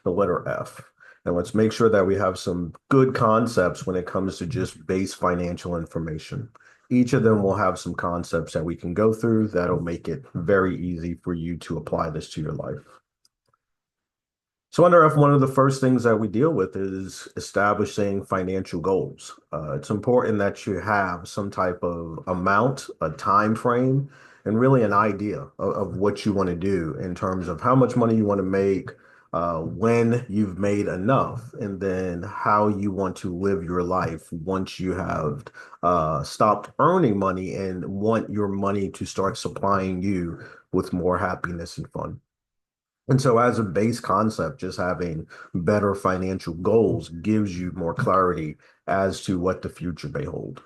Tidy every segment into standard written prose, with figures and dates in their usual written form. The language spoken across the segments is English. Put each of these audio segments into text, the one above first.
the letter F. And let's make sure that we have some good concepts when it comes to just base financial information. Each of them will have some concepts that we can go through that'll make it very easy for you to apply this to your life. So under F, one of the first things that we deal with is establishing financial goals. It's important that you have some type of amount, a time frame, and really an idea of what you want to do in terms of how much money you want to make, when you've made enough, and then how you want to live your life once you have stopped earning money and want your money to start supplying you with more happiness and fun. And so, as a base concept, just having better financial goals gives you more clarity as to what the future may hold.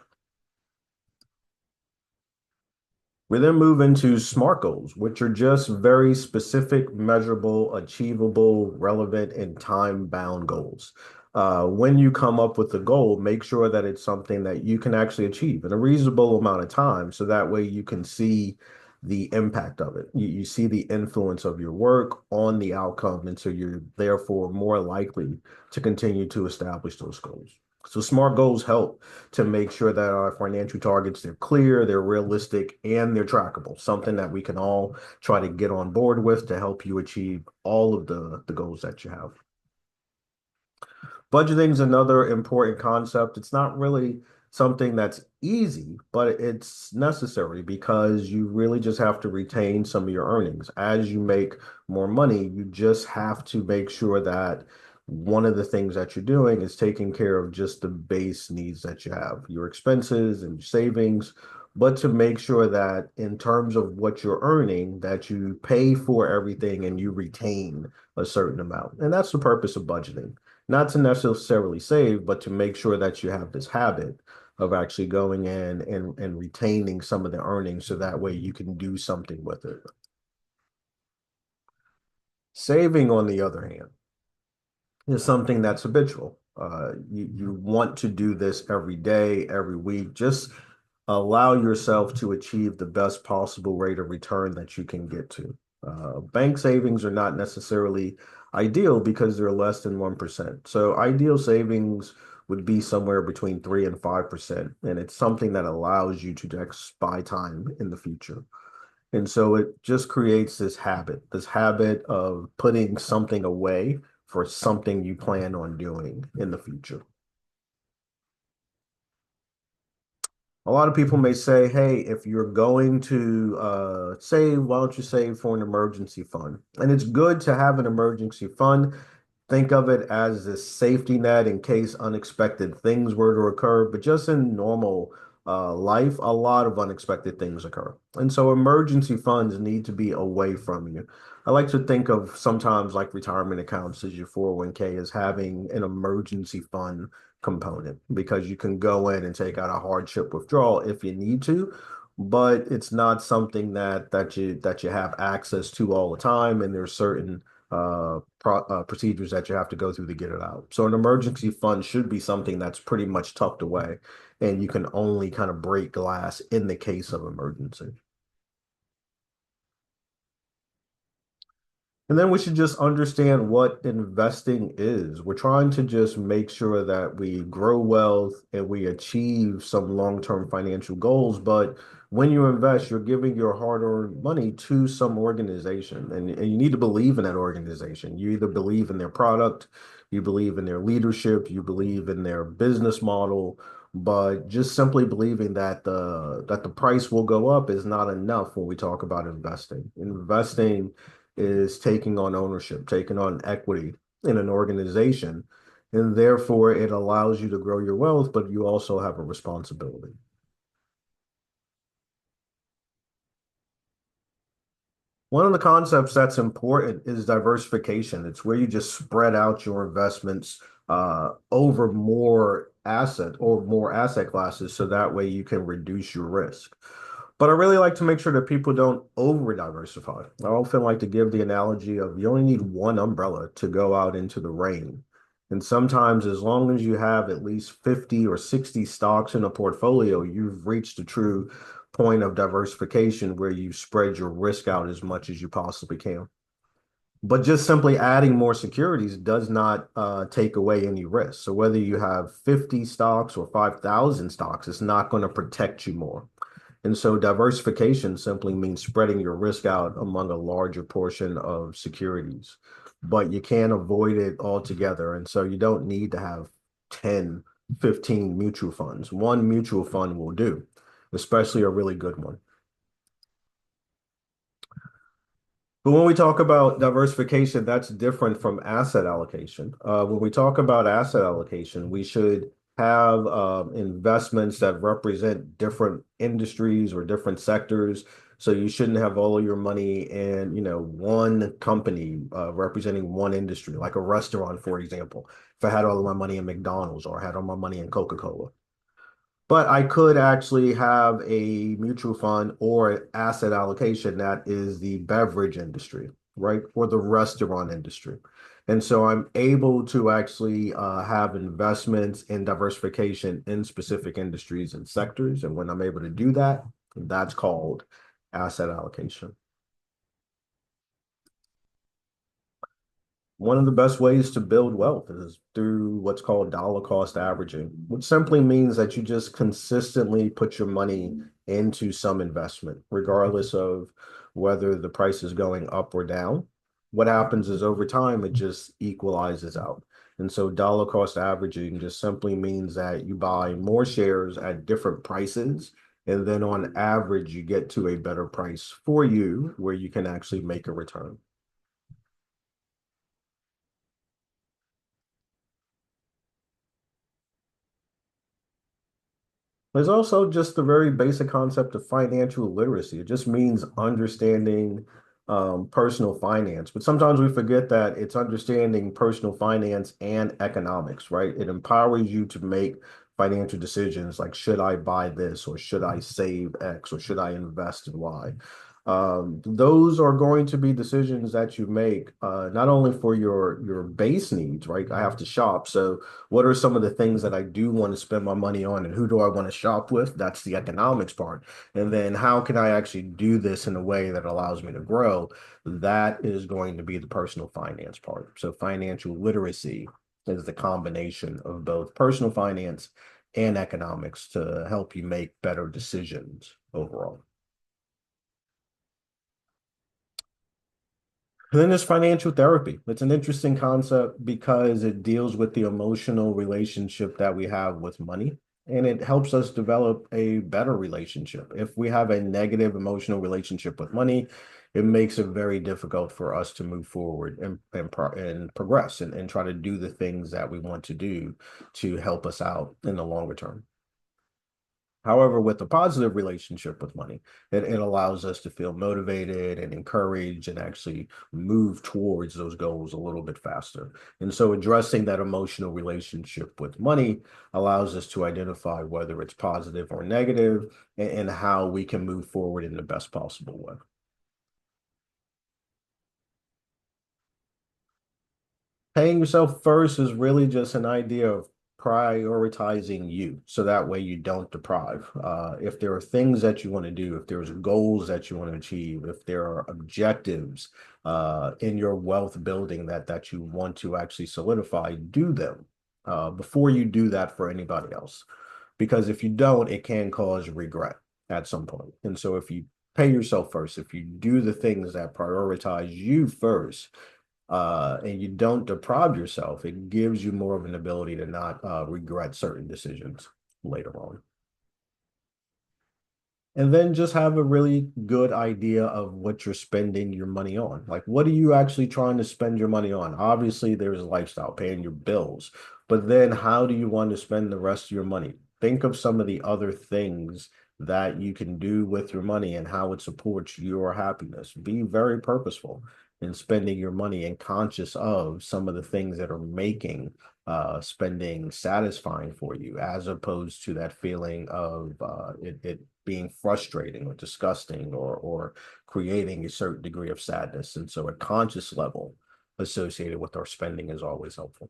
We then move into SMART goals, which are just very specific, measurable, achievable, relevant, and time-bound goals. When you come up with a goal, make sure that it's something that you can actually achieve in a reasonable amount of time, so that way you can see the impact of it. You see the influence of your work on the outcome, and so you're therefore more likely to continue to establish those goals. So SMART goals help to make sure that our financial targets, they're clear, they're realistic, and they're trackable, something that we can all try to get on board with to help you achieve all of the goals that you have. Budgeting is another important concept. It's not really something that's easy, but it's necessary because you really just have to retain some of your earnings. As you make more money, you just have to make sure that one of the things that you're doing is taking care of just the base needs that you have, your expenses and your savings, but to make sure that in terms of what you're earning, that you pay for everything and you retain a certain amount. And that's the purpose of budgeting, not to necessarily save, but to make sure that you have this habit of actually going in and retaining some of the earnings so that way you can do something with it. Saving, on the other hand, is something that's habitual. You want to do this every day, every week. Just allow yourself to achieve the best possible rate of return that you can get to. Bank savings are not necessarily ideal because they're less than 1%. So ideal savings would be somewhere between 3 and 5%. And it's something that allows you to just buy time in the future. And so it just creates this habit of putting something away for something you plan on doing in the future. A lot of people may say, hey, if you're going to save, why don't you save for an emergency fund? And it's good to have an emergency fund. Think of it as a safety net in case unexpected things were to occur. But just in normal life, a lot of unexpected things occur. And so emergency funds need to be away from you. I like to think of sometimes like retirement accounts as your 401k as having an emergency fund component because you can go in and take out a hardship withdrawal if you need to, but it's not something that you have access to all the time, and there's certain procedures that you have to go through to get it out. So an emergency fund should be something that's pretty much tucked away, and you can only kind of break glass in the case of emergency. And then we should just understand what investing is. We're trying to just make sure that we grow wealth and we achieve some long-term financial goals. But when you invest, you're giving your hard-earned money to some organization, and you need to believe in that organization. You either believe in their product, you believe in their leadership, you believe in their business model, but just simply believing that the price will go up is not enough when we talk about investing. Investing is taking on ownership, taking on equity in an organization. And therefore, it allows you to grow your wealth, but you also have a responsibility. One of the concepts that's important is diversification. It's where you just spread out your investments over more asset classes, so that way you can reduce your risk. But I really like to make sure that people don't over diversify. I often like to give the analogy of you only need one umbrella to go out into the rain. And sometimes, as long as you have at least 50 or 60 stocks in a portfolio, you've reached a true point of diversification where you spread your risk out as much as you possibly can. But just simply adding more securities does not take away any risk. So whether you have 50 stocks or 5,000 stocks, it's not going to protect you more. And so diversification simply means spreading your risk out among a larger portion of securities, but you can't avoid it altogether. And so you don't need to have 10, 15 mutual funds. One mutual fund will do, especially a really good one. But when we talk about diversification, that's different from asset allocation. When we talk about asset allocation, we should have investments that represent different industries or different sectors. So you shouldn't have all of your money in, one company representing one industry, like a restaurant, for example. If I had all of my money in McDonald's or I had all my money in Coca-Cola. But I could actually have a mutual fund or asset allocation that is the beverage industry, right? Or the restaurant industry. And so I'm able to actually have investments in diversification in specific industries and sectors. And when I'm able to do that, that's called asset allocation. One of the best ways to build wealth is through what's called dollar cost averaging, which simply means that you just consistently put your money into some investment, regardless of whether the price is going up or down. What happens is over time, it just equalizes out. And so dollar cost averaging just simply means that you buy more shares at different prices. And then on average, you get to a better price for you where you can actually make a return. There's also just the very basic concept of financial literacy. It just means understanding personal finance. But sometimes we forget that it's understanding personal finance and economics, right? It empowers you to make financial decisions like, should I buy this or should I save X or should I invest in Y? Those are going to be decisions that you make not only for your base needs, right? I have to shop, so what are some of the things that I do want to spend my money on and who do I want to shop with? That's the economics part. And then how can I actually do this in a way that allows me to grow? That is going to be the personal finance part. So financial literacy is the combination of both personal finance and economics to help you make better decisions overall. And then there's financial therapy. It's an interesting concept because it deals with the emotional relationship that we have with money, and it helps us develop a better relationship. If we have a negative emotional relationship with money, it makes it very difficult for us to move forward and progress and try to do the things that we want to do to help us out in the longer term. However, with a positive relationship with money, it allows us to feel motivated and encouraged and actually move towards those goals a little bit faster. And so addressing that emotional relationship with money allows us to identify whether it's positive or negative and how we can move forward in the best possible way. Paying yourself first is really just an idea of prioritizing you so that way you don't deprive. If there are things that you want to do, if there's goals that you want to achieve, if there are objectives in your wealth building that you want to actually solidify, do them before you do that for anybody else. Because if you don't, it can cause regret at some point. And so if you pay yourself first, if you do the things that prioritize you first, and you don't deprive yourself, it gives you more of an ability to not regret certain decisions later on. And then just have a really good idea of what you're spending your money on. Like, what are you actually trying to spend your money on? Obviously, there's a lifestyle, paying your bills, but then how do you want to spend the rest of your money? Think of some of the other things that you can do with your money and how it supports your happiness. Be very purposeful in spending your money and conscious of some of the things that are making spending satisfying for you, as opposed to that feeling of it being frustrating or disgusting or creating a certain degree of sadness. And so a conscious level associated with our spending is always helpful.